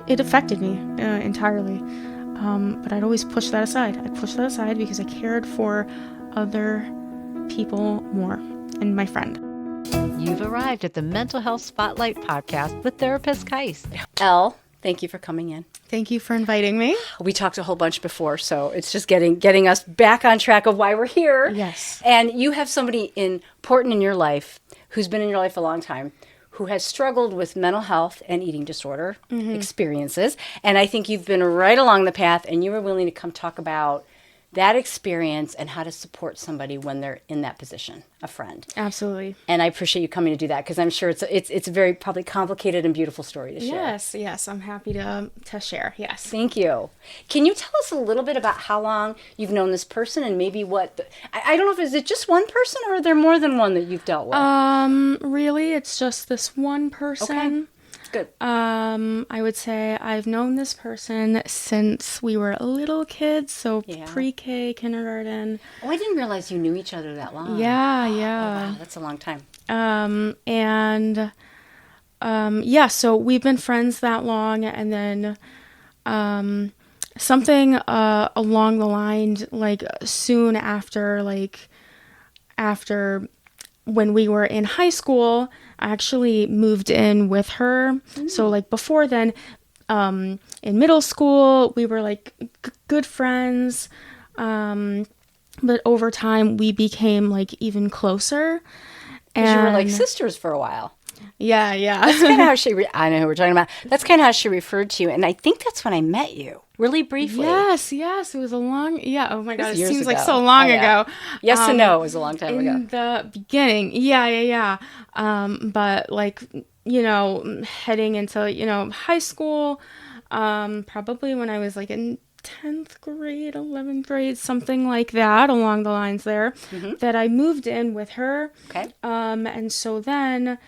It affected me entirely, but I'd always push that aside. I'd push that aside because I cared for other people more, and my friend. You've arrived at the Mental Health Spotlight podcast with therapist Caise. Elle, thank you for coming in. Thank you for inviting me. We talked a whole bunch before, so it's just getting us back on track of why we're here. Yes. And you have somebody important in your life who's been in your life a long time, who has struggled with mental health and eating disorder experiences. And I think you've been right along the path, and you were willing to come talk about that experience and how to support somebody when they're in that position, a friend. Absolutely. And I appreciate you coming to do that, because I'm sure it's a very probably complicated and beautiful story to share. Yes, I'm happy to share. Yes. Thank you. Can you tell us a little bit about how long you've known this person, and maybe I don't know, is it just one person, or are there more than one that you've dealt with? Really, it's just this one person. Okay. Good. I would say I've known this person since we were little kids, so pre-K, kindergarten. Oh, I didn't realize you knew each other that long. Yeah. Oh, wow, that's a long time. So we've been friends that long, and then something along the lines, like soon after when we were in high school, I actually moved in with her. So like before then, in middle school, we were like good friends. But over time, we became like even closer. Because you were like sisters for a while. Yeah. That's kind of how I know who we're talking about. That's kind of how she referred to you. And I think that's when I met you, really briefly. Yes. It was a long, oh my God, it seems ago. like so long ago. Yes and no, it was a long time ago. In the beginning, yeah. But like, heading into, high school, probably when I was like in 10th grade, 11th grade, something like that, along the lines there, that I moved in with her. Okay. And so then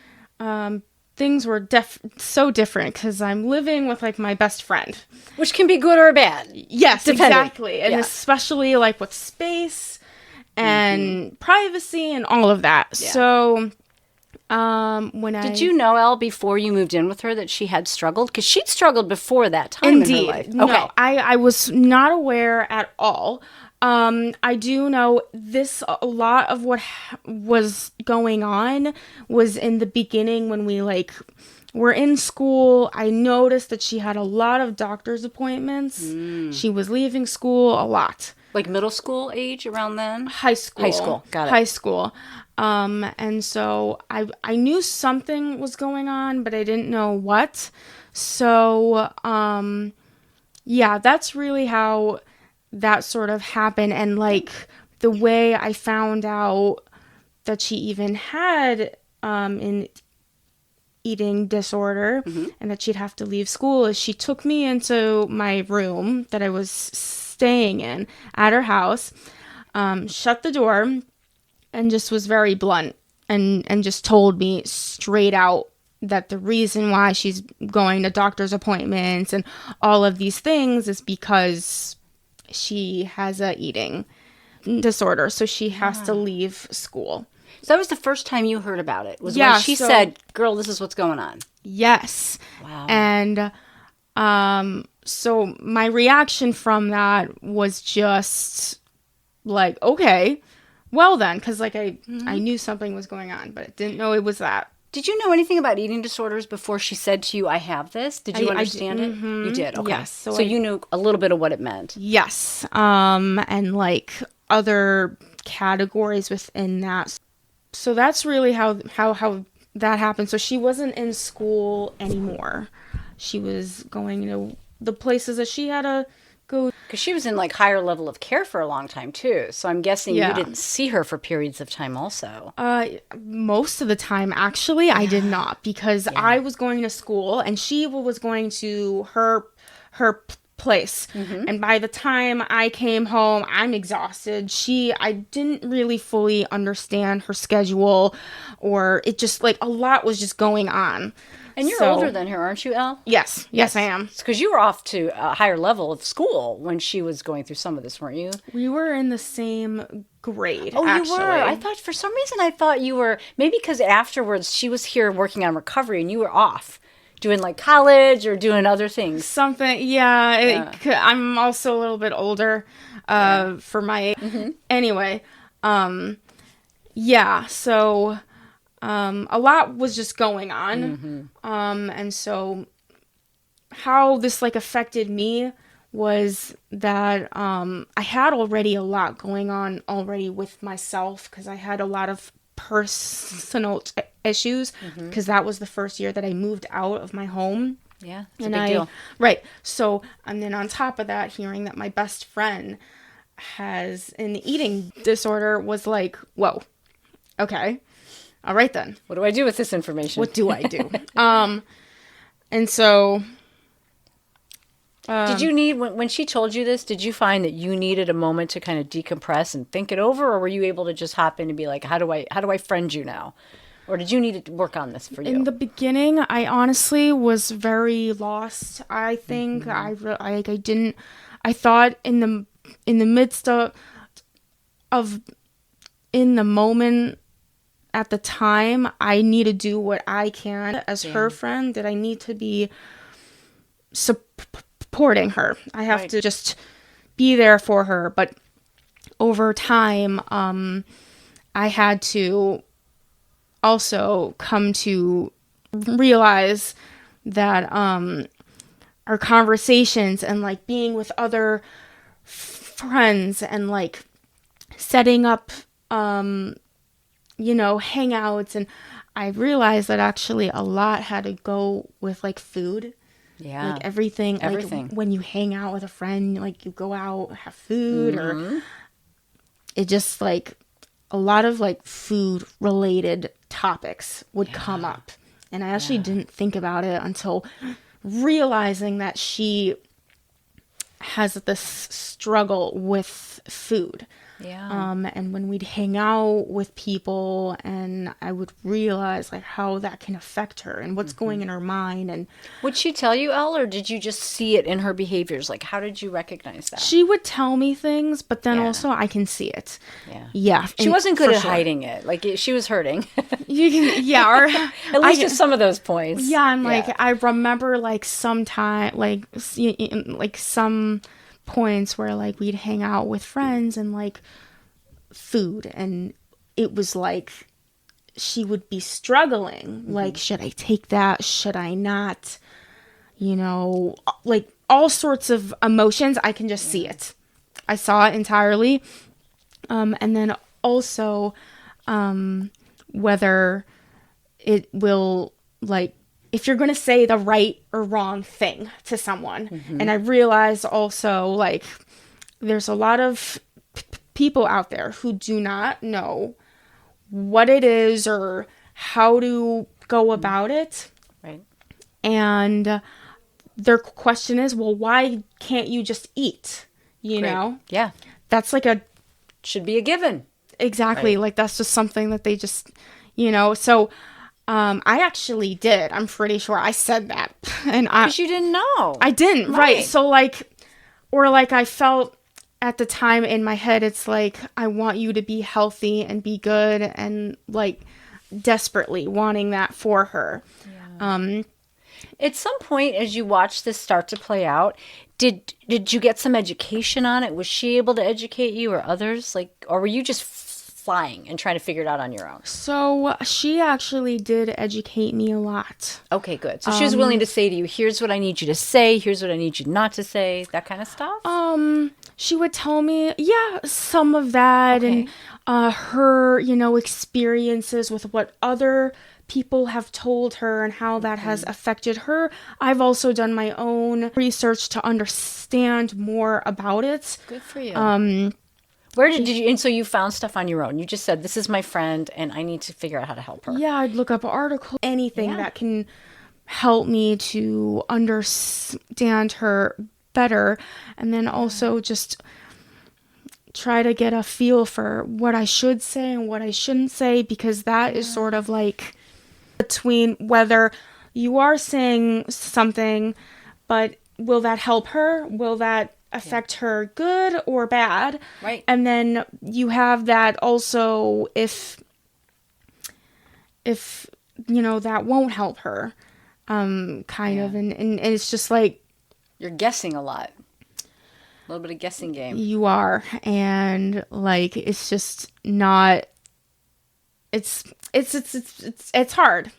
things were so different because I'm living with like my best friend. Which can be good or bad. Yes, depending. Exactly. And especially like with space and privacy and all of that. Yeah. So Did you know, Elle, before you moved in with her, that she had struggled? Because she'd struggled before that time in her life. Okay. No, I was not aware at all. I do know a lot of what was going on was in the beginning when we were in school. I noticed that she had a lot of doctor's appointments. She was leaving school a lot. Like middle school age, around then? High school. High school, got it. High school. And so I knew something was going on, but I didn't know what. So, that's really how that sort of happened. And like the way I found out that she even had an eating disorder and that she'd have to leave school is she took me into my room that I was staying in at her house, shut the door, and just was very blunt and just told me straight out that the reason why she's going to doctor's appointments and all of these things is because she has a eating disorder, so she has to leave school. So that was the first time you heard about it, was when she said, girl, this is what's going on. Yes. Wow. And so my reaction from that was just like, okay, well then, because I knew something was going on, but I didn't know it was that. Did you know anything about eating disorders before she said to you, I have this? Did you understand it? You did, okay. Yes. So you knew a little bit of what it meant. Yes. And like other categories within that. So that's really how that happened. So she wasn't in school anymore. She was going to the places that she had to go. Because she was in like higher level of care for a long time too. So I'm guessing you didn't see her for periods of time also. Most of the time, actually, I did not, because I was going to school and she was going to her place. And by the time I came home, I'm exhausted. I didn't really fully understand her schedule, or it just like a lot was just going on. And you're older than her, aren't you, Elle? Yes, I am. It's because you were off to a higher level of school when she was going through some of this, weren't you? We were in the same grade, actually. You were? I thought, for some reason, you were, maybe because afterwards she was here working on recovery and you were off. doing like college or doing other things? Something, yeah. I'm also a little bit older for my age. Anyway, yeah, so a lot was just going on. And so how this like affected me was that I had already a lot going on already with myself because I had a lot of personal issues because that was the first year that I moved out of my home. Yeah, it's a big deal. Right. So, and then on top of that, hearing that my best friend has an eating disorder was like, whoa, okay. All right then. What do I do with this information? What do I do? And so... did you need, when she told you this, did you find that you needed a moment to kind of decompress and think it over, or were you able to just hop in and be like, how do I friend you now? Or did you need to work on this for you? In the beginning, I honestly was very lost. I think I thought in the midst of in the moment at the time, I need to do what I can as her friend, that I need to be supporting her. I have to just be there for her. But over time, I had to also come to realize that our conversations and like being with other friends and like setting up hangouts, and I realized that actually a lot had to go with like food. Yeah. Like everything. Like when you hang out with a friend, like you go out, have food, or it just like a lot of like food related topics would come up. And I actually didn't think about it until realizing that she has this struggle with food. Yeah. And when we'd hang out with people, and I would realize like how that can affect her and what's going in her mind. And would she tell you, Elle, or did you just see it in her behaviors? Like, how did you recognize that? she would tell me things, but then also I can see it. Yeah. She wasn't good at hiding it. Like, she was hurting. You can, or at least at some of those points. Yeah, and like I remember like sometime like some points where like we'd hang out with friends and like food, and it was like she would be struggling, like, should I take that, should I not, like all sorts of emotions. I can just see it. I saw it entirely. And then also whether it will, like, if you're going to say the right or wrong thing to someone. And I realized also, like, there's a lot of people out there who do not know what it is or how to go about it. Right. And their question is, well, why can't you just eat? You know? Yeah. That's like should be a given. Exactly. Right. Like, that's just something that they just, so... I actually did. I'm pretty sure I said that. And because you didn't know. I didn't. Right. So like, or like I felt at the time in my head, it's like, I want you to be healthy and be good, and like desperately wanting that for her. Yeah. At some point, as you watched this start to play out, did you get some education on it? Was she able to educate you or others? Like, or were you just flying and trying to figure it out on your own? So she actually did educate me a lot. Okay, good. So she was willing to say to you, here's what I need you to say, here's what I need you not to say, that kind of stuff? She would tell me, some of that. Okay. And her, experiences with what other people have told her and how that has affected her. I've also done my own research to understand more about it. Good for you. Where did you, and so you found stuff on your own. You just said, this is my friend and I need to figure out how to help her. Yeah, I'd look up articles, anything that can help me to understand her better. And then also just try to get a feel for what I should say and what I shouldn't say, because that is sort of like between whether you are saying something, but will that help her? Will that affect her good or bad? Right. And then you have that also if that won't help her. kind of, and it's just like, You're guessing a lot. A little bit of guessing game. you are, and like, it's just not, it's hard.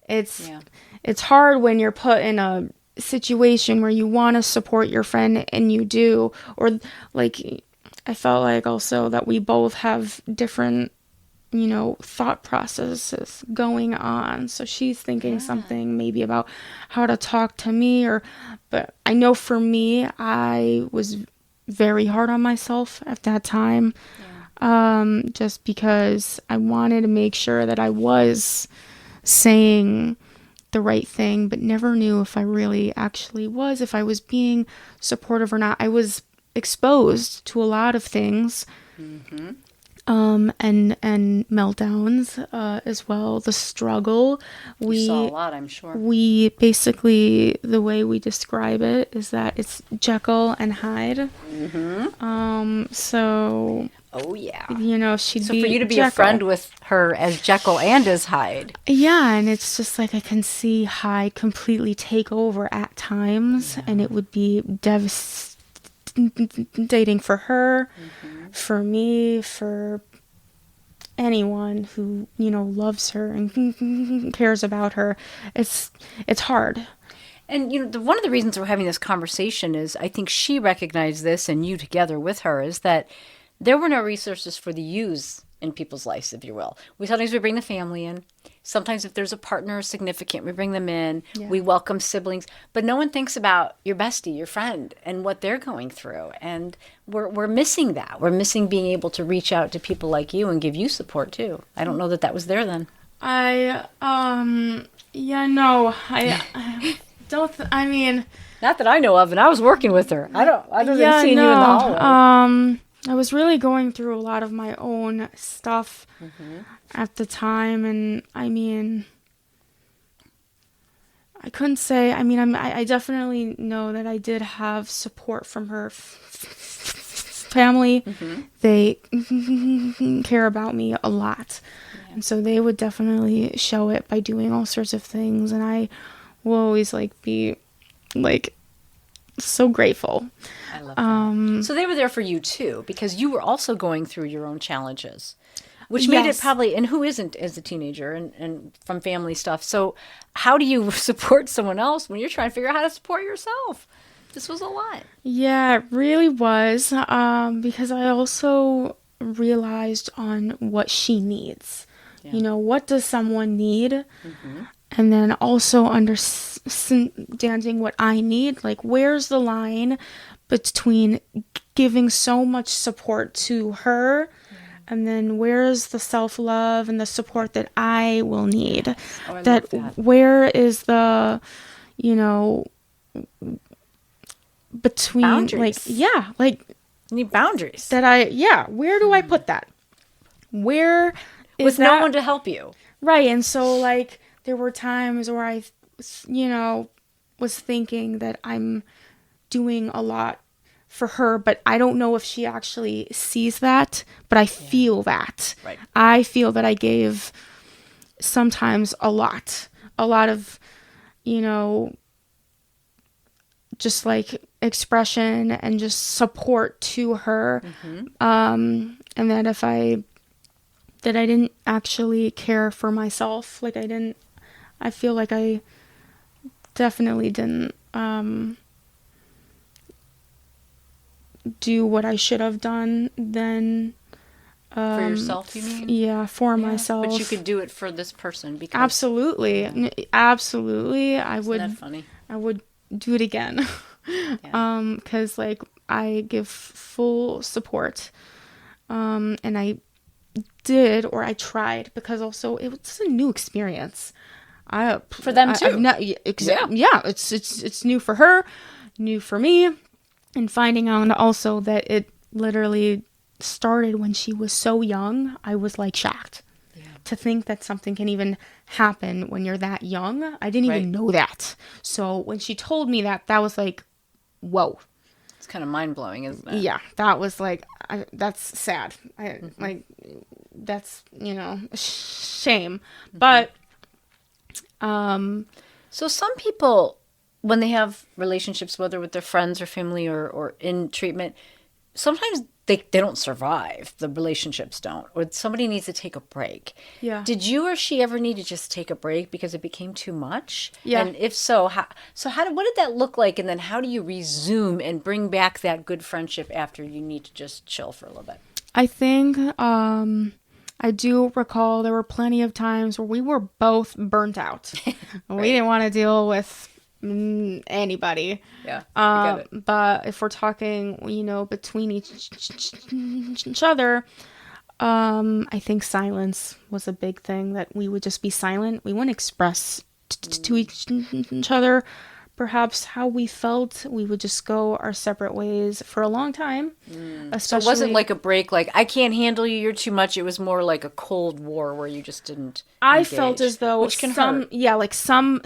It's hard when you're put in a situation where you want to support your friend and you do, or like, I felt like also that we both have different, thought processes going on. So she's thinking something maybe about how to talk to me, but I know for me, I was very hard on myself at that time. Just because I wanted to make sure that I was saying the right thing, but never knew if I really actually was, if I was being supportive or not. I was exposed to a lot of things, and meltdowns as well. The struggle. You saw a lot, I'm sure. We basically, the way we describe it is that it's Jekyll and Hyde. So. Oh, yeah. She'd So be for you to be Jekyll. a friend with her as Jekyll and as Hyde. Yeah, and it's just like I can see Hyde completely take over at times, and it would be devastating for her, for me, for anyone who, loves her and cares about her. It's hard. And, one of the reasons we're having this conversation is I think she recognized this, and you together with her, is that there were no resources for the yous in people's lives, if you will. Sometimes we bring the family in. Sometimes if there's a partner or significant, we bring them in. Yeah. We welcome siblings. But no one thinks about your bestie, your friend, and what they're going through. And we're missing that. We're missing being able to reach out to people like you and give you support, too. I don't know that was there then. I mean... Not that I know of, and I was working with her. I don't see you in the hallway. I was really going through a lot of my own stuff at the time, and I mean, I couldn't say, I definitely know that I did have support from her family. They care about me a lot, and so they would definitely show it by doing all sorts of things, and I will always be so grateful. I love that. So they were there for you too, because you were also going through your own challenges, which made it probably, and who isn't as a teenager and from family stuff. So how do you support someone else when you're trying to figure out how to support yourself? This was a lot. Yeah, it really was, because I also realized on what she needs. Yeah. What does someone need? And then also understanding what I need. Where's the line between giving so much support to her, and then where's the self-love and the support that I will need? That where is the, between boundaries. You need boundaries. Where do I put that? Where is with no one to help you? Right. And so there were times where I, was thinking that I'm doing a lot for her, but I don't know if she actually sees that, but I feel that. Right. I feel that I gave sometimes a lot of, just expression and just support to her. And that that I didn't actually care for myself. I feel like I definitely didn't do what I should have done then. For yourself, you mean? Yeah, for myself. But you could do it for this person. Because absolutely. Absolutely. Isn't that funny? I would do it again. Because I give full support. And I did, or I tried, because also it was a new experience. For them too. It's new for her, new for me, and finding out also that it literally started when she was so young. I was shocked to think that something can even happen when you're that young. I didn't even know that. So when she told me that was whoa. It's kind of mind-blowing, isn't it? Yeah, that was that's sad. That's, shame. But, So some people, when they have relationships, whether with their friends or family or in treatment, sometimes they don't survive. The relationships don't. Or somebody needs to take a break. Yeah. Did you or she ever need to just take a break because it became too much? Yeah. And if so, what did that look like? And then how do you resume and bring back that good friendship after you need to just chill for a little bit? I think I do recall there were plenty of times where we were both burnt out. Right. We didn't want to deal with anybody. Yeah, I get it. But if we're talking, between each other, I think silence was a big thing, that we would just be silent. We wouldn't express to each other perhaps how we felt. We would just go our separate ways for a long time. So it wasn't like a break, like, I can't handle you, you're too much. It was more like a Cold War where you just didn't I felt engage, as though which can hurt.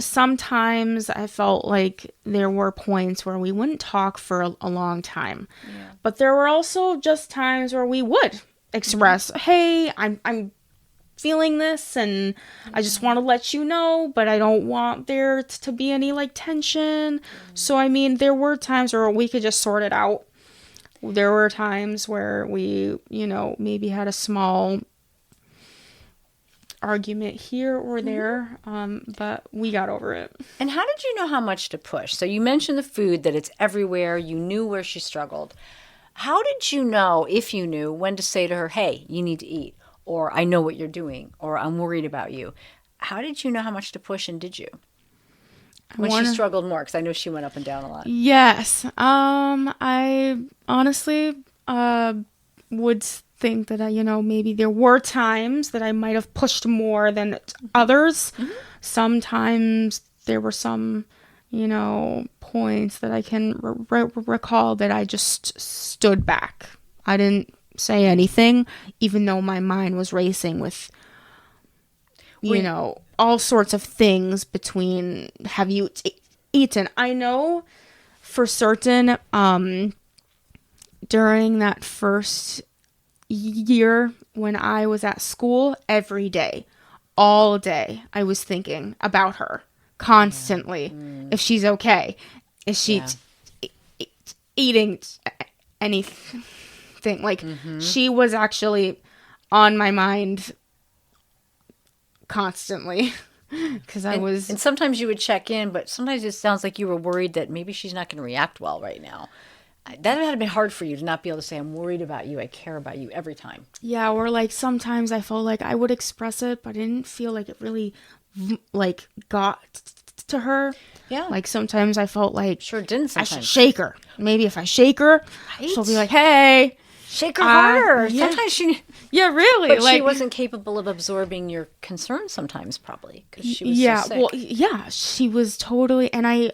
sometimes I felt like there were points where we wouldn't talk for a long time. Yeah. But there were also just times where we would express, hey, I'm feeling this, and I just want to let you know, but I don't want there to be any like tension. So I mean, there were times where we could just sort it out. There were times where we, maybe had a small argument here or there, but we got over it. And how did you know how much to push? So you mentioned the food, that it's everywhere. You knew where she struggled. How did you know, if you knew, when to say to her, hey, you need to eat, or I know what you're doing, or I'm worried about you? How did you know how much to push, and did you? When she struggled more, because I know she went up and down a lot. Yes. I honestly would think that maybe there were times that I might have pushed more than others. Mm-hmm. Sometimes there were some, points that I can recall that I just stood back. I didn't say anything, even though my mind was racing with, all sorts of things between, have you eaten? I know for certain, during that first year when I was at school, every day, all day, I was thinking about her constantly. If she's okay, is she eating anything? Like, she was actually on my mind constantly, because and sometimes you would check in, but sometimes it sounds like you were worried that maybe she's not going to react well right now. That had been hard for you to not be able to say, I'm worried about you, I care about you, every time. Yeah, or like sometimes I felt like I would express it, but I didn't feel like it really like got to her. Yeah. Like sometimes I felt like, sure didn't sometimes. I should shake her. Maybe if I shake her, right? She'll be like, hey. Shake her harder. Yeah. Sometimes she... Yeah, really. But she wasn't capable of absorbing your concerns sometimes, probably, because she was so sick. Well, yeah, she was totally... And I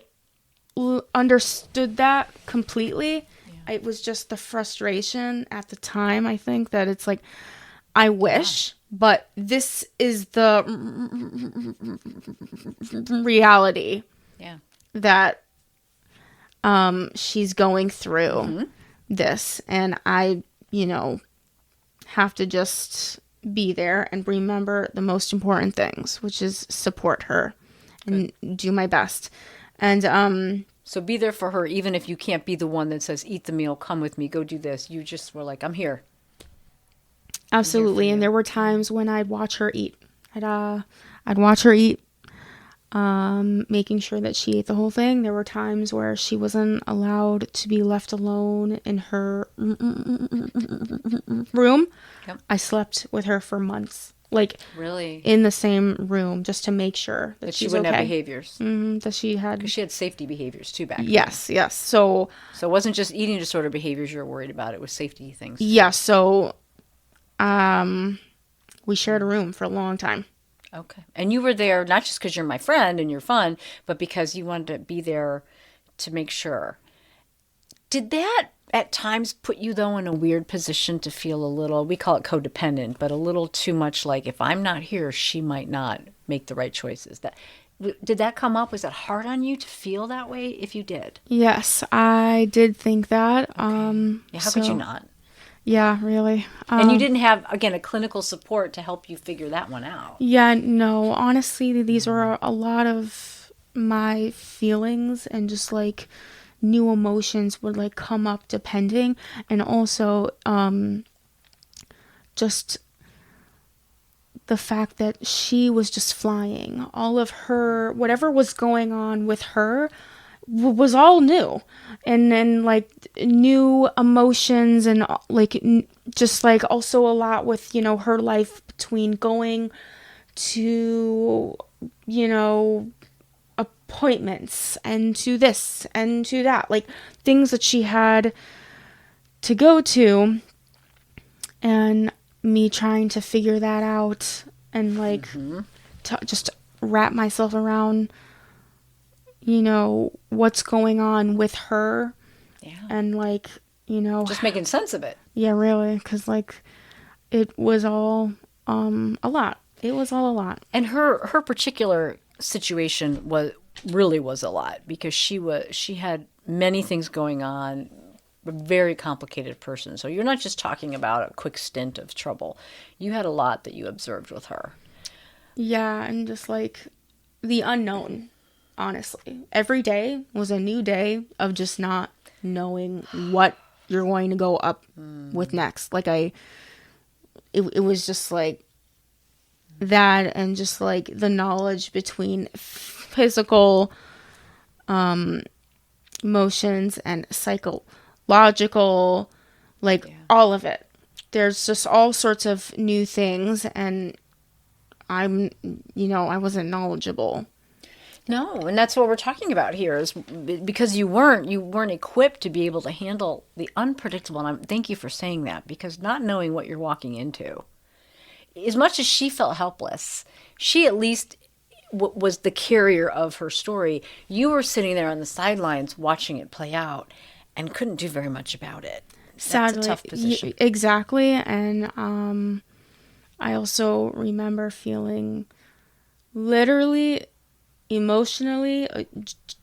understood that completely. Yeah. It was just the frustration at the time, I think, that it's like, I wish, but this is the reality that she's going through this. And I, have to just be there and remember the most important things, which is support her and do my best. And so be there for her, even if you can't be the one that says, eat the meal, come with me, go do this. You just were like, I'm here. Absolutely. And there were times when I'd watch her eat. I'd watch her eat, making sure that she ate the whole thing. There were times where she wasn't allowed to be left alone in her room. Yep. I slept with her for months. Like, really, in the same room, just to make sure that she wouldn't okay. have behaviors. That she had, because she had safety behaviors too back then. Yes. So it wasn't just eating disorder behaviors you were worried about; it was safety things. Yeah. So, we shared a room for a long time. Okay, and you were there not just because you're my friend and you're fun, but because you wanted to be there to make sure. Did that at times put you, though, in a weird position to feel a little, we call it codependent, but a little too much like, if I'm not here, she might not make the right choices? Did that come up? Was it hard on you to feel that way, if you did? Yes, I did think that. Okay. How could you not? Yeah, really. And you didn't have, again, a clinical support to help you figure that one out. Yeah, no. Honestly, these were a lot of my feelings and just like new emotions would like come up depending, and also just the fact that she was just flying. All of her, whatever was going on with her was all new. And then like new emotions and like just like also a lot with, you know, her life between going to, you know, appointments and to this and to that, like things that she had to go to, and me trying to figure that out and like just wrap myself around, you know, what's going on with her. Yeah. And like, you know, Just making sense of it. yeah, really, because like it was all a lot. It was all a lot. And her particular situation was a lot, because she had many things going on, a very complicated person. So you're not just talking about a quick stint of trouble. You had a lot that you observed with her. Yeah, and just like the unknown, honestly. Every day was a new day of just not knowing what you're going to go up with next. Like it was just like that, and just like the knowledge between physical emotions and psychological, like all of it. There's just all sorts of new things, and I wasn't knowledgeable. No, and that's what we're talking about here, is because you weren't equipped to be able to handle the unpredictable. And thank you for saying that, because not knowing what you're walking into, as much as she felt helpless, she at least was the carrier of her story. You were sitting there on the sidelines watching it play out and couldn't do very much about it. Sadly, that's a tough position. Exactly, and I also remember feeling literally emotionally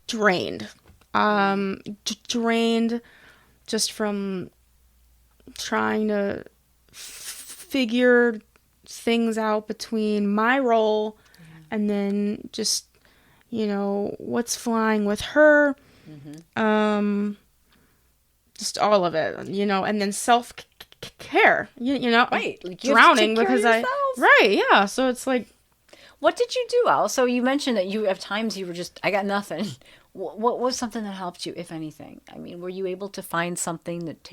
drained. Drained just from trying to figure things out between my role and then just, you know, what's flying with her. Just all of it, you know, and then self-care, you know, Right, like drowning because yeah, so it's like, what did you do, Al? So you mentioned that you have times you were just, I got nothing. What was something that helped you, if anything? I mean, were you able to find something that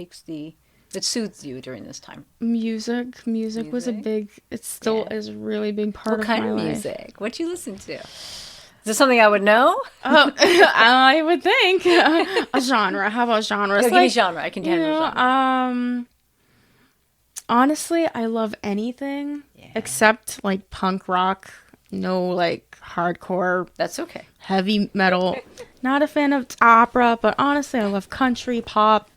that soothes you during this time? Music was a big, it still is a really big part of my life. What kind of music? What'd you listen to? Is this something I would know? I would think. A genre. How about genres? Give me genre. I can handle genre. Honestly, I love anything except like punk rock. No, like hardcore. That's okay. Heavy metal. Not a fan of opera, but honestly, I love country, pop,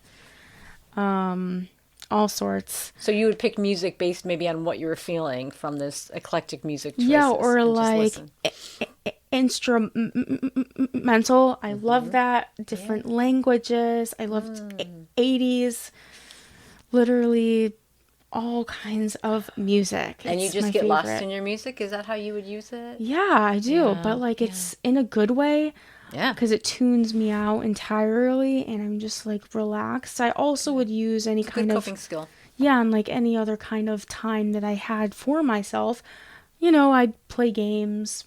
all sorts. So you would pick music based maybe on what you were feeling from this eclectic music choices. Yeah, or like instrumental. I love that. Different languages. I loved 80s. Literally all kinds of music. And you just get lost in your music? Is that how you would use it? Yeah, I do. But like it's in a good way. Yeah. Because it tunes me out entirely and I'm just like relaxed. I also would use any kind of coping skill. Yeah, and like any other kind of time that I had for myself. You know, I'd play games.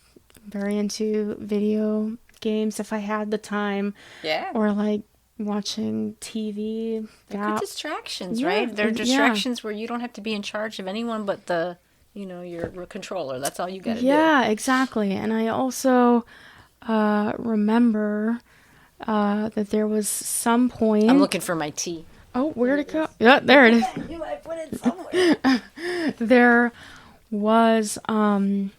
Very into video games if I had the time. Yeah. Or like watching TV. They're good distractions, right? They're distractions where you don't have to be in charge of anyone but your controller. That's all you got to do. Yeah, exactly. And I also remember that there was some point. I'm looking for my tea. Oh, where'd it go? Yeah, there it is. You might put it somewhere. There was a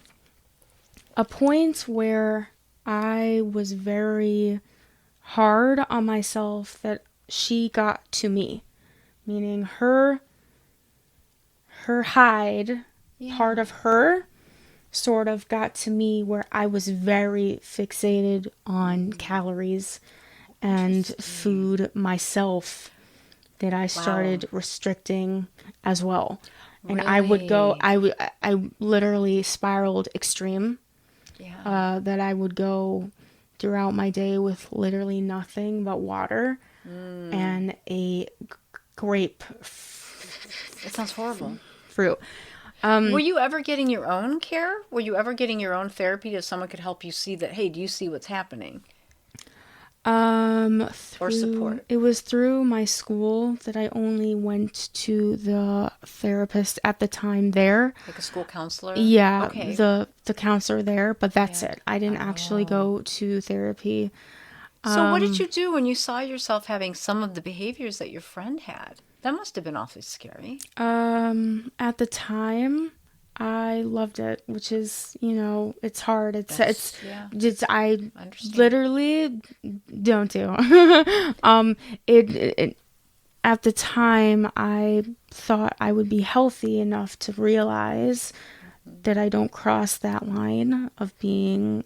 point where I was very hard on myself that she got to me, meaning her hide, part of her sort of got to me, where I was very fixated on calories and food myself, that I started restricting as well. And I would go, I literally spiraled extreme. Yeah. That I would go throughout my day with literally nothing but water and a grape It sounds horrible. fruit. Were you ever getting your own care? Were you ever getting your own therapy that someone could help you see that, hey, do you see what's happening? Or support? It was through my school that I only went to the therapist at the time there. Like a school counselor? Yeah, Okay. the counselor there, but that's it. I didn't actually go to therapy. So what did you do when you saw yourself having some of the behaviors that your friend had? That must have been awfully scary. At the time, I loved it, which is, it's hard. I understand. literally don't do. It at the time, I thought I would be healthy enough to realize that I don't cross that line of being,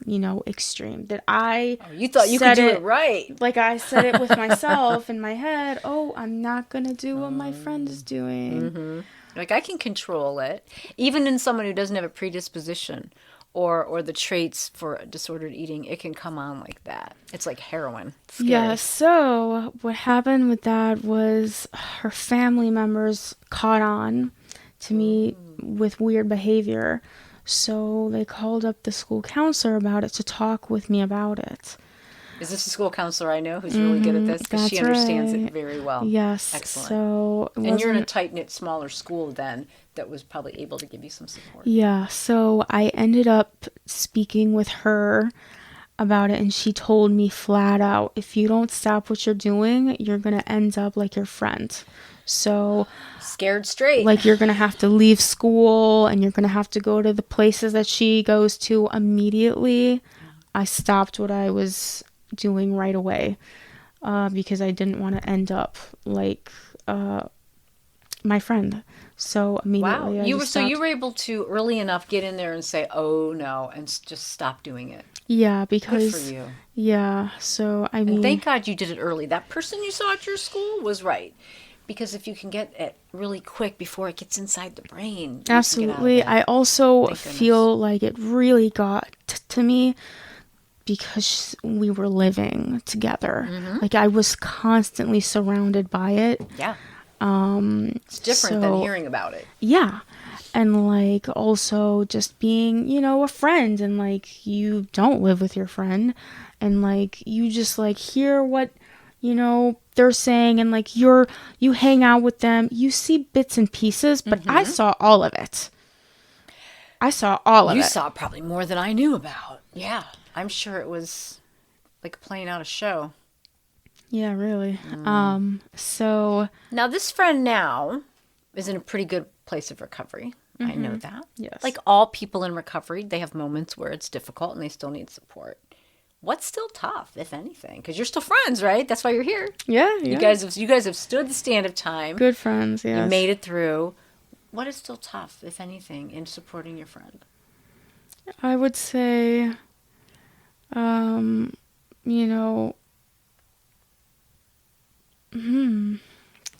extreme. That I You thought you could do it right. like I said it with myself in my head. Oh, I'm not gonna do what my friend is doing. Like, I can control it. Even in someone who doesn't have a predisposition or the traits for disordered eating, it can come on like that. It's like heroin. It's scary. Yeah, so what happened with that was her family members caught on to me with weird behavior. So they called up the school counselor about it to talk with me about it. Is this a school counselor I know who's really good at this? Because she that's understands right. it very well. Yes. Excellent. So And you're in a tight-knit, smaller school then that was probably able to give you some support. Yeah, so I ended up speaking with her about it, and she told me flat out, if you don't stop what you're doing, you're going to end up like your friend. So, Scared straight. like, you're going to have to leave school, and you're going to have to go to the places that she goes to immediately. I stopped what I was doing right away because I didn't want to end up like my friend. So immediately Wow. I just So you stopped. were able to early enough get in there and say, oh no, and just stop doing it. Yeah, Good because for you. yeah, so I mean, And thank God you did it early. That person you saw at your school was right. Because if you can get it really quick before it gets inside the brain. You can get out of absolutely. it. I also Thank goodness. feel like it really got to me because we were living together. Like I was constantly surrounded by it. Yeah. It's different than so- hearing about it. Yeah. And like also just being, a friend, and like you don't live with your friend, and like you just like hear what they're saying, and like you hang out with them, you see bits and pieces, but I saw all of it. I saw all of You it. saw probably more than I knew about. Yeah. I'm sure it was like playing out a show. Yeah, really. So Now, this friend now is in a pretty good place of recovery. I know that. Yes. Like all people in recovery, they have moments where it's difficult and they still need support. What's still tough, if anything? Because you're still friends, right? That's why you're here. yeah. You guys have stood the stand of time. good friends. Yes. You made it through. What is still tough, if anything, in supporting your friend? I would say,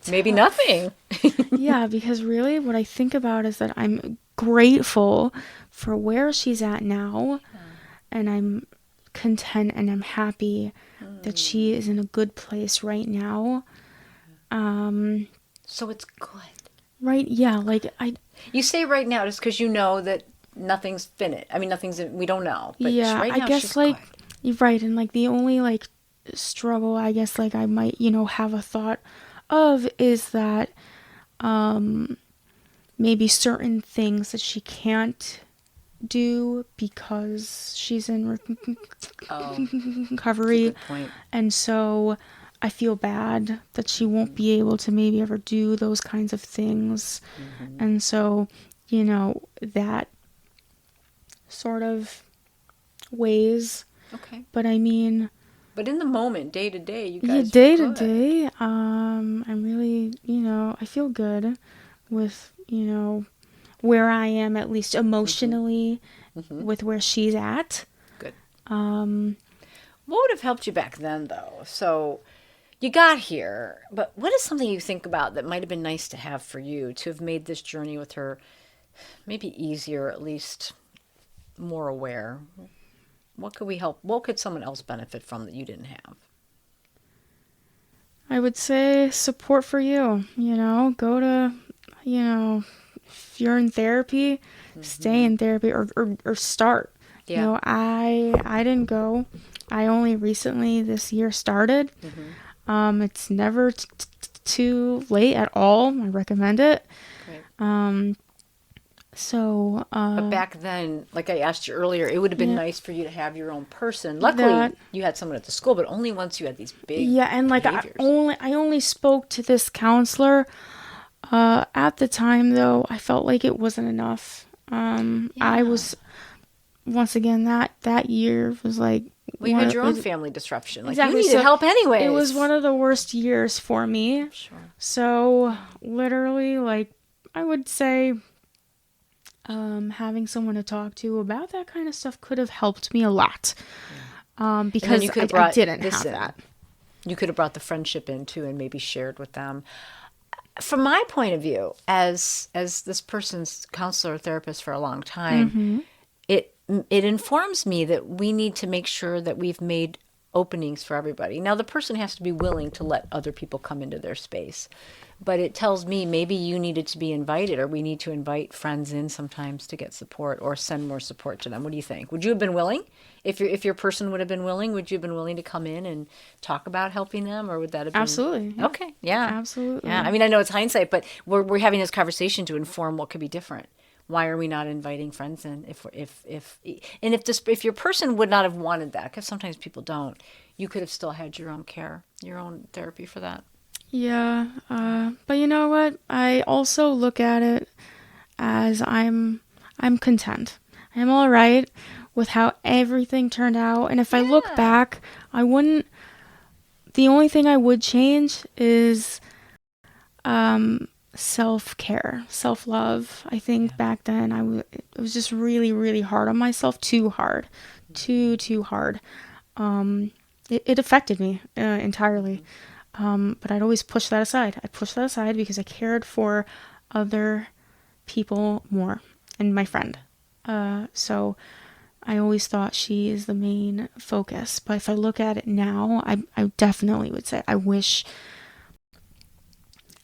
Maybe nothing. yeah, because really what I think about is that I'm grateful for where she's at now, and I'm content and I'm happy that she is in a good place right now. So it's good. Right, yeah, like You say right now just because you know that nothing's finished. I mean, we don't know. But yeah, right now I guess she's like good. you're right, and like the only like struggle I guess like I might have a thought of is that maybe certain things that she can't do because she's in recovery, Good point. and so I feel bad that she won't be able to maybe ever do those kinds of things, and so that sort of weighs. Okay. But I mean, But in the moment, day to day, you yeah, guys day are to good. day, I'm really, I feel good with, where I am, at least emotionally, with where she's at. Good. What would have helped you back then, though? So you got here, but what is something you think about that might have been nice to have for you to have made this journey with her maybe easier, at least more aware? What could we help? What could someone else benefit from that you didn't have? I would say support for you. Go to, if you're in therapy, stay in therapy or start. Yeah. I didn't go. I only recently this year started. It's never too late at all. I recommend it. Great. So, But back then, like I asked you earlier, it would have been nice for you to have your own person. Luckily, you had someone at the school, but only once you had these big and like behaviors. I only spoke to this counselor. At the time, though, I felt like it wasn't enough. I was, once again, that year was like. Well, you had your own family disruption. Like, exactly. You needed help anyways. It was one of the worst years for me. Sure. So, literally, like, I would say having someone to talk to about that kind of stuff could have helped me a lot. Because I didn't have that. You could have brought the friendship in, too, and maybe shared with them. From my point of view, as this person's counselor or therapist for a long time, it informs me that we need to make sure that we've made openings for everybody. Now, the person has to be willing to let other people come into their space. But it tells me maybe you needed to be invited, or we need to invite friends in sometimes to get support or send more support to them. What do you think? Would you have been willing? If your person would have been willing, would you have been willing to come in and talk about helping them, or would that have been... Absolutely. Yeah. Okay. Yeah. Absolutely. Yeah. I mean, I know it's hindsight, but we're having this conversation to inform what could be different. Why are we not inviting friends in? If your person would not have wanted that, because sometimes people don't, you could have still had your own care, your own therapy for that. Yeah, but you know what? I also look at it as I'm content. I'm all right with how everything turned out. And if I look back, I wouldn't. The only thing I would change is self-care, self-love. I think back then it was just really, really hard on myself. Too hard, too hard. It affected me entirely. But I'd always push that aside. I pushed that aside because I cared for other people more and my friend. So I always thought she is the main focus. But if I look at it now, I definitely would say I wish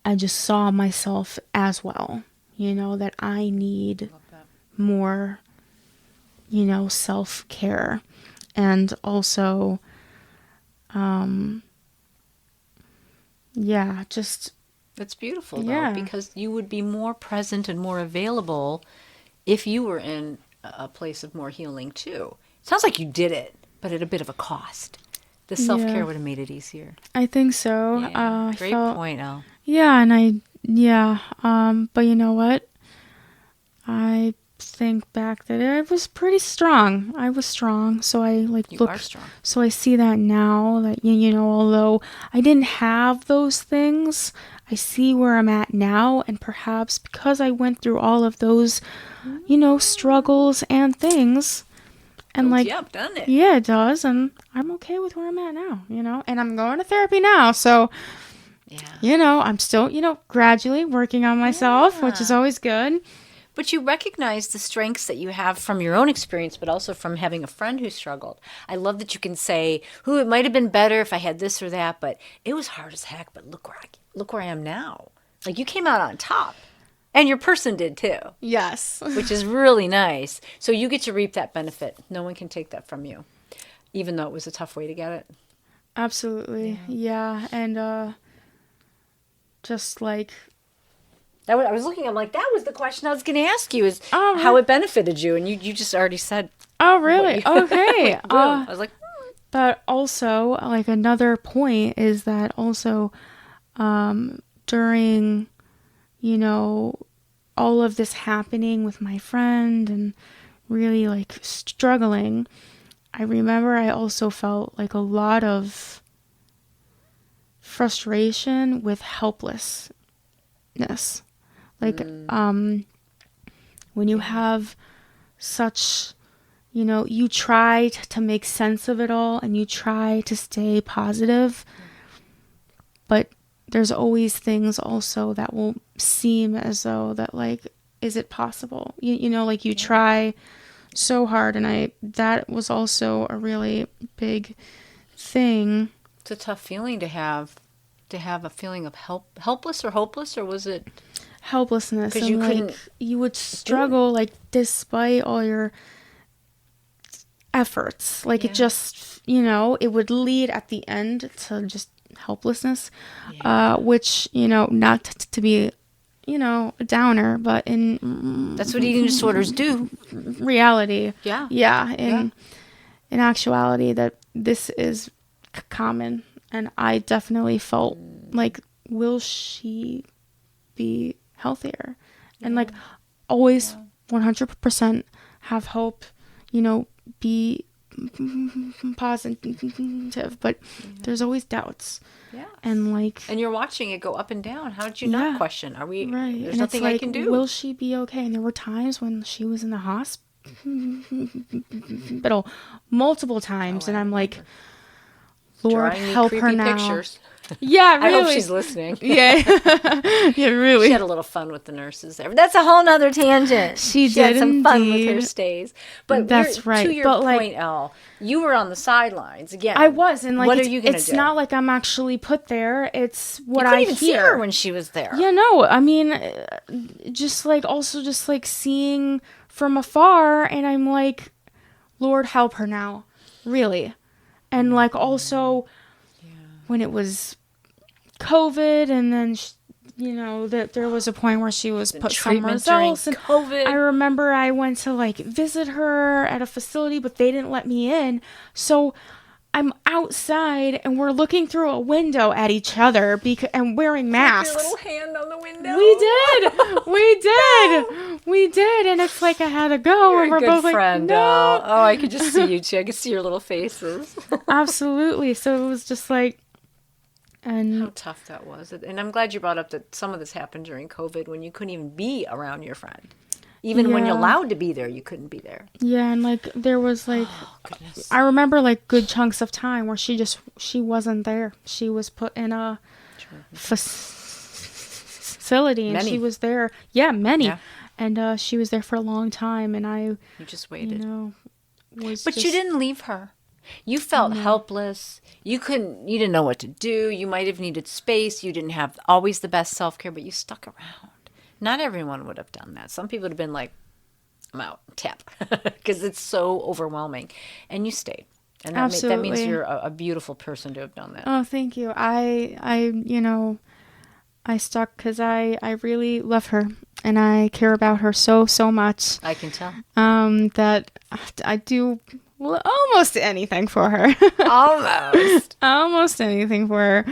I just saw myself as well. That I need more, self-care. And also, just... That's beautiful, though, because you would be more present and more available if you were in a place of more healing, too. Sounds like you did it, but at a bit of a cost. The self-care would have made it easier. I think so. Yeah. Great point, Elle. Yeah, and but you know what? I think back that I was pretty strong. I was strong, so I are strong. So I see that now that although I didn't have those things, I see where I'm at now, and perhaps because I went through all of those, struggles and things, and Yep, done it. Yeah, it does, and I'm okay with where I'm at now, and I'm going to therapy now, so. Yeah. I'm still, gradually working on myself, which is always good. But you recognize the strengths that you have from your own experience, but also from having a friend who struggled. I love that you can say, it might have been better if I had this or that, but it was hard as heck, but look where I am now. Like, you came out on top. And your person did too. Yes. Which is really nice. So you get to reap that benefit. No one can take that from you, even though it was a tough way to get it. Absolutely. Yeah. And just like... I was looking, I'm like, that was the question I was going to ask you, is how it benefited you. And you just already said. Oh, really? Okay. I was like, But also, like, another point is that also during, all of this happening with my friend and really, like, struggling, I remember I also felt, like, a lot of frustration with helplessness. Like, when you have such, you try to make sense of it all and you try to stay positive, but there's always things also that will seem as though that, like, is it possible? Like, you try so hard. And that was also a really big thing. It's a tough feeling to have a feeling of helpless or hopeless, or was it Helplessness. because And you like couldn't? you would struggle, like, despite all your efforts. Like, it just, it would lead at the end to just helplessness, which, not to be, a downer, but in That's what eating disorders do. reality, Yeah. in actuality, that this is common. And I definitely felt like, will she be healthier? And like, always 100% have hope, be positive, but there's always doubts. Yeah. And like, And you're watching it go up and down. How did you not question? Are we? right? There's And nothing it's like, I can do. will she be okay? And there were times when she was in the hospital multiple times, and I'm like, Lord, Drawing me help creepy her now. pictures. Yeah, really. I hope she's listening. Yeah, yeah, really. She had a little fun with the nurses there. But that's a whole nother tangent. She had did some fun with her indeed. stays. But That's right. To your But, like, point, Elle, you were on the sidelines again. I was, and like, what it's, are you gonna it's do? not like I'm actually put there. It's what you I couldn't even see hear. her when she was there. Yeah, no, I mean, just like, also just like seeing from afar, and I'm like, Lord, help her now, really. And like, also when it was COVID, and then that there was a point where she was put somewhere treatment during else, and COVID. I remember I went to like visit her at a facility, but they didn't let me in, so I'm outside and we're looking through a window at each other and wearing masks. Your little hand on the window. We did, and it's like I had to go. You're and we're a good both friend, like, no. Elle. Oh, I could just see you two. I could see your little faces. Absolutely. So it was just like, and How tough that was. And I'm glad you brought up that some of this happened during COVID when you couldn't even be around your friend. Even when you're Yeah. allowed to be there, you couldn't be there. yeah, and like there was like, Goodness. I remember like good chunks of time where she wasn't there. She was put in a facility, and Many. she was there. Yeah, many. Yeah. And she was there for a long time, and I, You just waited. was But just, you didn't leave her. You felt helpless. You didn't know what to do. You might have needed space. You didn't have always the best self-care, but you stuck around. Not everyone would have done that. Some people would have been like, I'm out, tap, because it's so overwhelming. And you stayed. And that means Absolutely. you're a beautiful person to have done that. Oh, thank you. I stuck because I really love her, and I care about her so much. I can tell. That I do almost anything for her. Almost. Almost anything for her.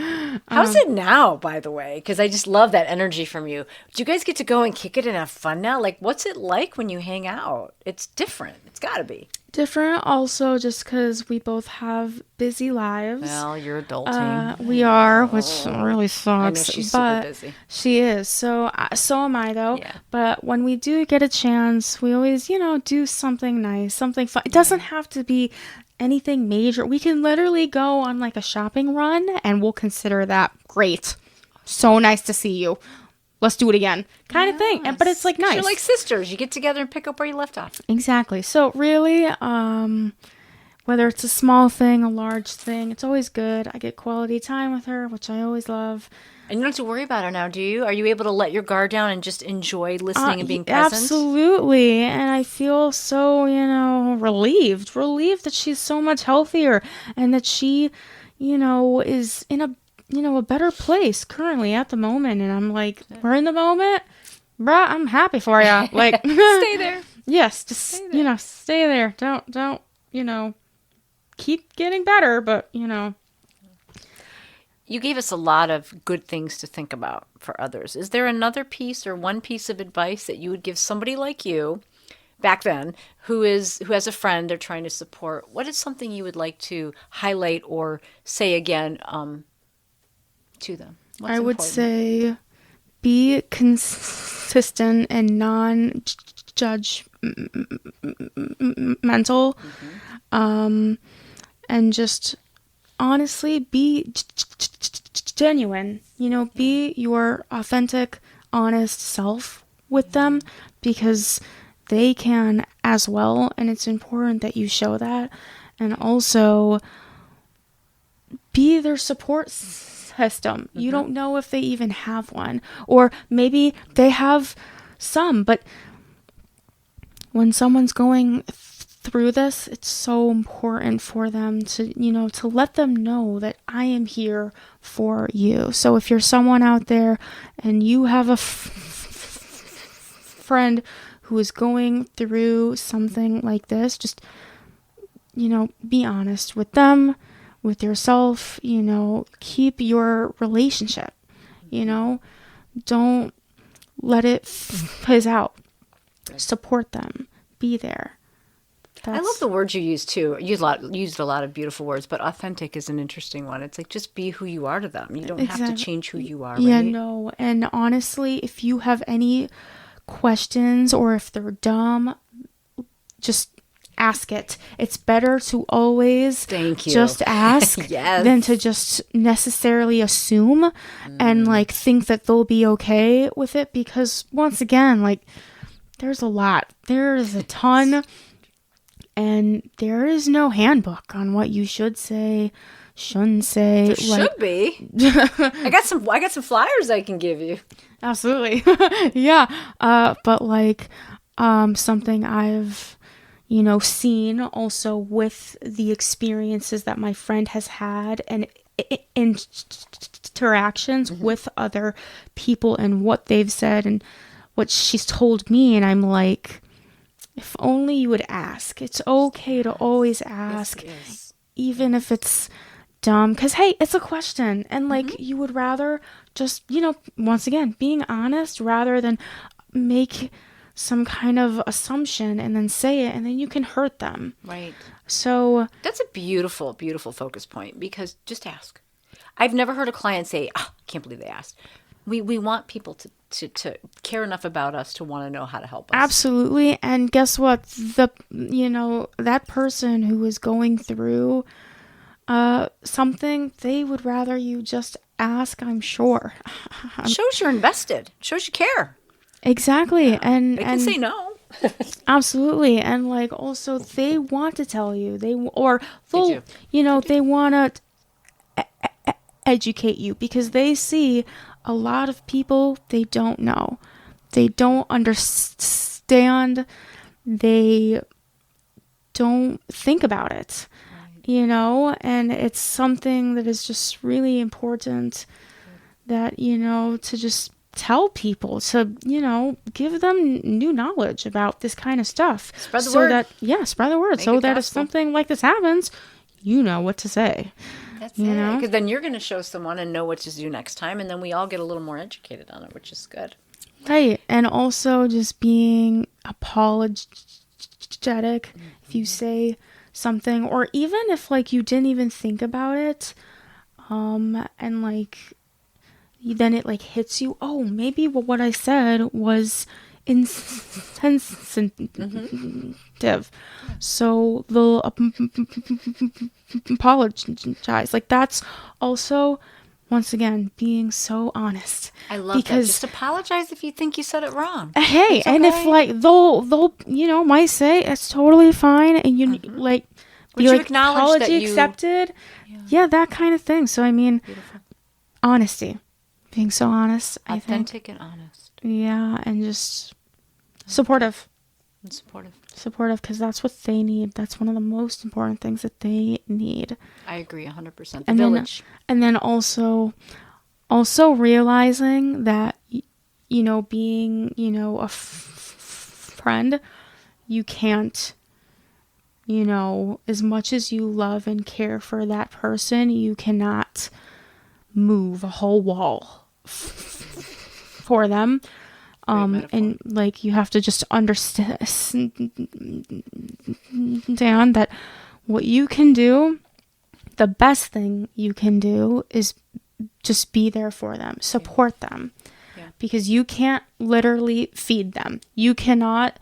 How's it now, by the way? Because I just love that energy from you. Do you guys get to go and kick it and have fun now? Like, what's it like when you hang out? It's different. It's got to be. Different also just because we both have busy lives. Well, you're adulting. We are, which really sucks. I know she's but super busy. She is. So am I, though. Yeah. But when we do get a chance, we always, do something nice, something fun. It doesn't have to be anything major. We can literally go on like a shopping run, and we'll consider that great. So nice to see you. Let's do it again, kind of thing. But it's like nice. You're like sisters. You get together and pick up where you left off. Exactly. So really, whether it's a small thing, a large thing, it's always good. I get quality time with her, which I always love. And you don't have to worry about her now, do you? Are you able to let your guard down and just enjoy listening and being present? Absolutely. And I feel so, relieved that she's so much healthier, and that she, is in a better place currently at the moment. And I'm like, we're in the moment, bruh, I'm happy for you. Like, Stay there. yes, just, stay there. Don't, keep getting better, but, You gave us a lot of good things to think about for others. Is there another piece or one piece of advice that you would give somebody like you back then who has a friend they're trying to support? What is something you would like to highlight or say again to them? What's I would important? say be consistent and non-judgmental, and just honestly be genuine. Be your authentic, honest self with them, because they can as well, and it's important that you show that. And also be their support system. You don't know if they even have one, or maybe they have some, but when someone's going through this, it's so important for them to, to let them know that I am here for you. So if you're someone out there and you have a friend who is going through something like this, just, be honest with them, with yourself, keep your relationship, don't let it fizz out. Support them. Be there. I love the words you use too. You used a lot of beautiful words, but authentic is an interesting one. It's like, just be who you are to them. You don't have to change who you are, right? Yeah, no. And honestly, if you have any questions or if they're dumb, just ask it. It's better to always just ask than to just necessarily assume and like think that they'll be okay with it, because once again, like, there's a lot. There's a ton. And there is no handbook on what you should say, shouldn't say. There should be. I got some flyers I can give you. Absolutely. Yeah. But like something I've, seen also with the experiences that my friend has had and interactions with other people and what they've said and what she's told me. And I'm like, if only you would ask. It's okay to always ask, yes, even if it's dumb. Because, hey, it's a question. And, like, you would rather just, once again, being honest rather than make some kind of assumption and then say it and then you can hurt them. Right. So that's a beautiful, beautiful focus point, because just ask. I've never heard a client say, I can't believe they asked. We want people to care enough about us to want to know how to help us. Absolutely. And guess what? That person who is going through something, they would rather you just ask, I'm sure. Shows you're invested. Shows you care. Exactly. Yeah. And they can say no. Absolutely. And like also they want to tell you. They want to educate you, because they see a lot of people they don't know. They don't understand. They don't think about it, and it's something that is just really important that, to just tell people, to, give them new knowledge about this kind of stuff. Spread the word. Spread the word. So that if something like this happens, you know what to say. That's it. Because then you're going to show someone and know what to do next time, and then we all get a little more educated on it, which is good. Right. And also just being apologetic if you say something, or even if like you didn't even think about it, and like then it like hits you, oh, maybe what I said was insensitive. So they'll apologize. Like that's also, once again, being so honest. I love that. Just apologize if you think you said it wrong. Hey, and if like they'll might say it's totally fine, and you like would you acknowledge apology that you accepted? Yeah, that kind of thing. So I mean, beautiful. Honesty, being so honest, authentic and honest. Yeah, and just supportive. And supportive, because that's what they need. That's one of the most important things that they need. I agree 100%. The village. And then also realizing that, being, a friend, you can't, as much as you love and care for that person, you cannot move a whole wall for them. And like you have to just understand that what you can do, the best thing you can do is just be there for them, support them, because you can't literally feed them. You cannot.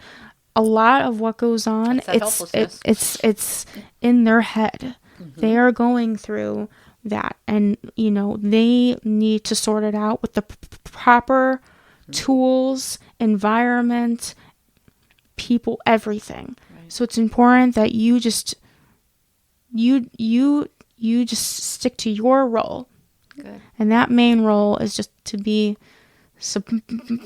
A lot of what goes on, it's in their head. They are going through that, and they need to sort it out with the proper tools, environment, people everything. Right. So it's important that you just you just stick to your role. Good. And that main role is just to be supportive.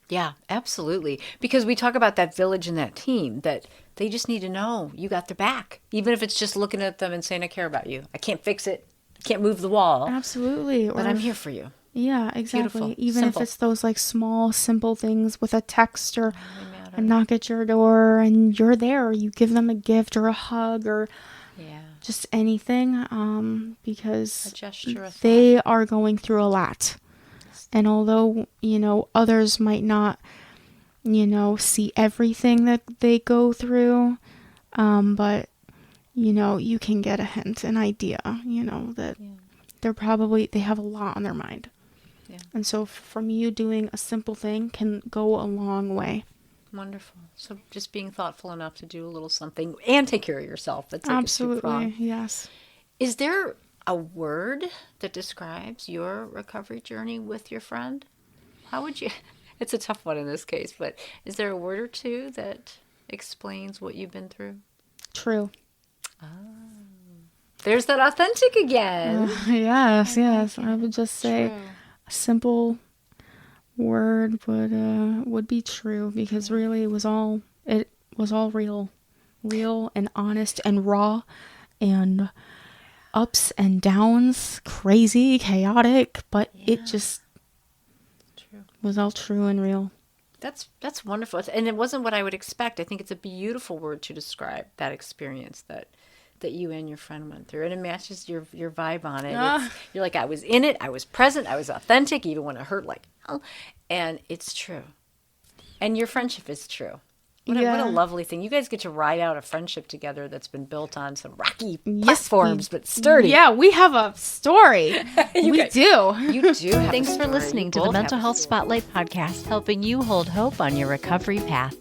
Yeah, absolutely. Because we talk about that village and that team, that they just need to know you got their back. Even if it's just looking at them and saying, I care about you. I can't fix it. I can't move the wall. Absolutely. But I'm here for you. Yeah, exactly. Beautiful. Even Simple. if it's those like small, simple things with a text or a knock at your door and you're there. You give them a gift or a hug or just anything, because a gesture, a they are going through a lot. And although, others might not, see everything that they go through, but, you can get a hint, an idea, that they have a lot on their mind. Yeah. And so from you doing a simple thing can go a long way. Wonderful. So just being thoughtful enough to do a little something and take care of yourself. That's like absolutely, yes. Is there a word that describes your recovery journey with your friend? How would you? It's a tough one in this case, but is there a word or two that explains what you've been through? True. Oh. There's that authentic again. Yes. I would just say a simple word would be true, because really it was all real and honest and raw and ups and downs, crazy, chaotic, but it just was all true and real. That's wonderful. And it wasn't what I would expect. I think it's a beautiful word to describe that experience that you and your friend went through. And it matches your vibe on it. You're like, I was in it. I was present. I was authentic, even when it hurt like hell. And it's true. And your friendship is true. What a lovely thing. You guys get to ride out a friendship together that's been built on some rocky platforms, but sturdy. Yeah, we have a story. We do. You do. Thanks for listening to the Mental Health Spotlight podcast, helping you hold hope on your recovery path.